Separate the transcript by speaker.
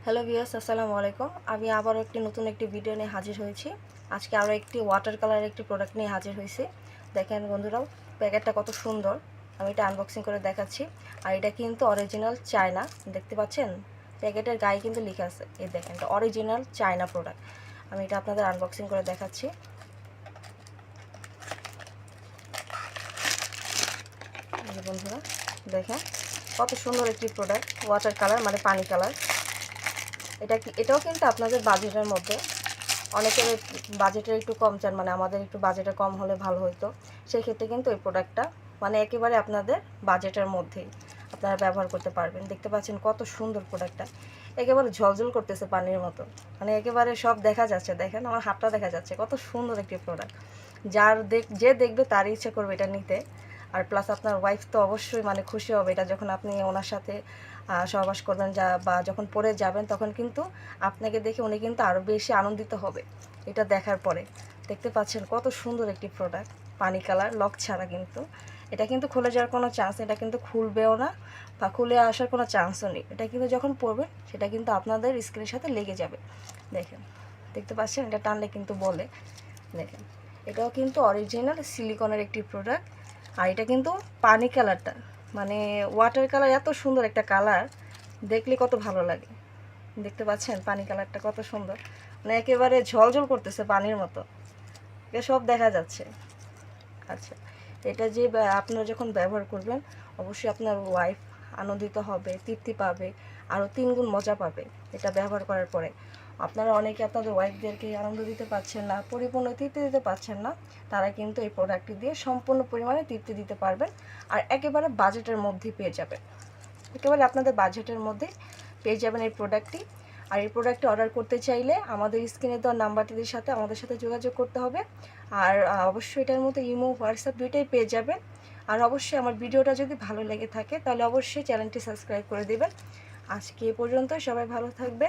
Speaker 1: Hello viewers, আসসালামু আলাইকুম। আমি আবারও নতুন একটি ভিডিও নিয়ে হাজির হয়েছি। আজকে আরও একটি ওয়াটার কালারের একটি প্রোডাক্ট নিয়ে হাজির হয়েছি। দেখেন বন্ধুরাও, প্যাকেটটা কত সুন্দর। আমি এটা আনবক্সিং করে দেখাচ্ছি। আর এটা কিন্তু অরিজিনাল চায়না, দেখতে পাচ্ছেন প্যাকেটের গায়ে কিন্তু লেখা আছে। এই দেখেন, এটা অরিজিনাল চায়না প্রোডাক্ট। আমি এটা আপনাদের আনবক্সিং করে দেখাচ্ছি। বন্ধুরা দেখেন কত সুন্দর একটি প্রোডাক্ট, ওয়াটার কালার মানে পানি কালার। এটাও কিন্তু আপনাদের বাজেটের মধ্যে। অনেকের বাজেটের একটু কম চান, মানে আমাদের একটু বাজেটে কম হলে ভালো হতো। সেই ক্ষেত্রে কিন্তু এই প্রোডাক্টটা মানে একেবারে আপনাদের বাজেটের মধ্যেই আপনারা ব্যবহার করতে পারবেন। দেখতে পাচ্ছেন কত সুন্দর প্রোডাক্টটা, একেবারে ঝলঝল করতেছে পানির মতো, মানে একেবারে সব দেখা যাচ্ছে। দেখেন আমার হাতটা দেখা যাচ্ছে, কত সুন্দর একটি প্রোডাক্ট। যে দেখবে তারই ইচ্ছা করবে এটা নিতে। আর প্লাস আপনার ওয়াইফ তো অবশ্যই মানে খুশি হবে এটা যখন আপনি ওনার সাথে সহবাস করবেন, বা যখন পরে যাবেন তখন কিন্তু আপনাকে দেখে উনি কিন্তু আরও বেশি আনন্দিত হবে এটা দেখার পরে। দেখতে পাচ্ছেন কত সুন্দর একটি প্রোডাক্ট, পানি কালার, লক ছাড়া। কিন্তু এটা কিন্তু খুলে যাওয়ার কোনো চান্স নেই, এটা কিন্তু খুলবেও না বা খুলে আসার কোনো চান্সও নেই। এটা কিন্তু যখন পরবেন সেটা কিন্তু আপনাদের স্ক্রিনের সাথে লেগে যাবে। দেখেন, দেখতে পাচ্ছেন, এটা টানলে কিন্তু বলে। দেখেন, এটাও কিন্তু অরিজিনাল সিলিকনের একটি প্রোডাক্ট। আর এটা কিন্তু পানি কালারটা মানে ওয়াটার কালার, এত সুন্দর একটা কালার, দেখলে কত ভালো লাগে। দেখতে পাচ্ছেন পানি কালারটা কত সুন্দর, মানে একেবারে ঝলঝল করতেছে পানির মতো, এটা সব দেখা যাচ্ছে। আচ্ছা, এটা যে আপনারা যখন ব্যবহার করবেন অবশ্যই আপনার ওয়াইফ আনন্দিত হবে, তৃপ্তি পাবে, আরও 3 গুণ মজা পাবে এটা ব্যবহার করার পরে। আপনারা অনেকে আপনাদের ওয়াইফদেরকে আনন্দ দিতে পারছেন না, পরিপূর্ণ তৃপ্তি দিতে পারছেন না, তারা কিন্তু এই প্রোডাক্টটি দিয়ে সম্পূর্ণ পরিমাণে তৃপ্তি দিতে পারবেন। আর একেবারে বাজেটের মধ্যেই পেয়ে যাবেন, একেবারে আপনাদের বাজেটের মধ্যে পেয়ে যাবেন এই প্রোডাক্টটি। আর এই প্রোডাক্টটি অর্ডার করতে চাইলে আমাদের স্ক্রিনে দেওয়া নাম্বারটির সাথে আমাদের সাথে যোগাযোগ করতে হবে। আর অবশ্যই এটার মধ্যে ইমো, হোয়াটসঅ্যাপ দুইটাই পেয়ে যাবেন। আর অবশ্যই আমার ভিডিওটা যদি ভালো লেগে থাকে তাহলে অবশ্যই চ্যানেলটি সাবস্ক্রাইব করে দেবেন। আজকে এ পর্যন্ত, সবাই ভালো থাকবেন।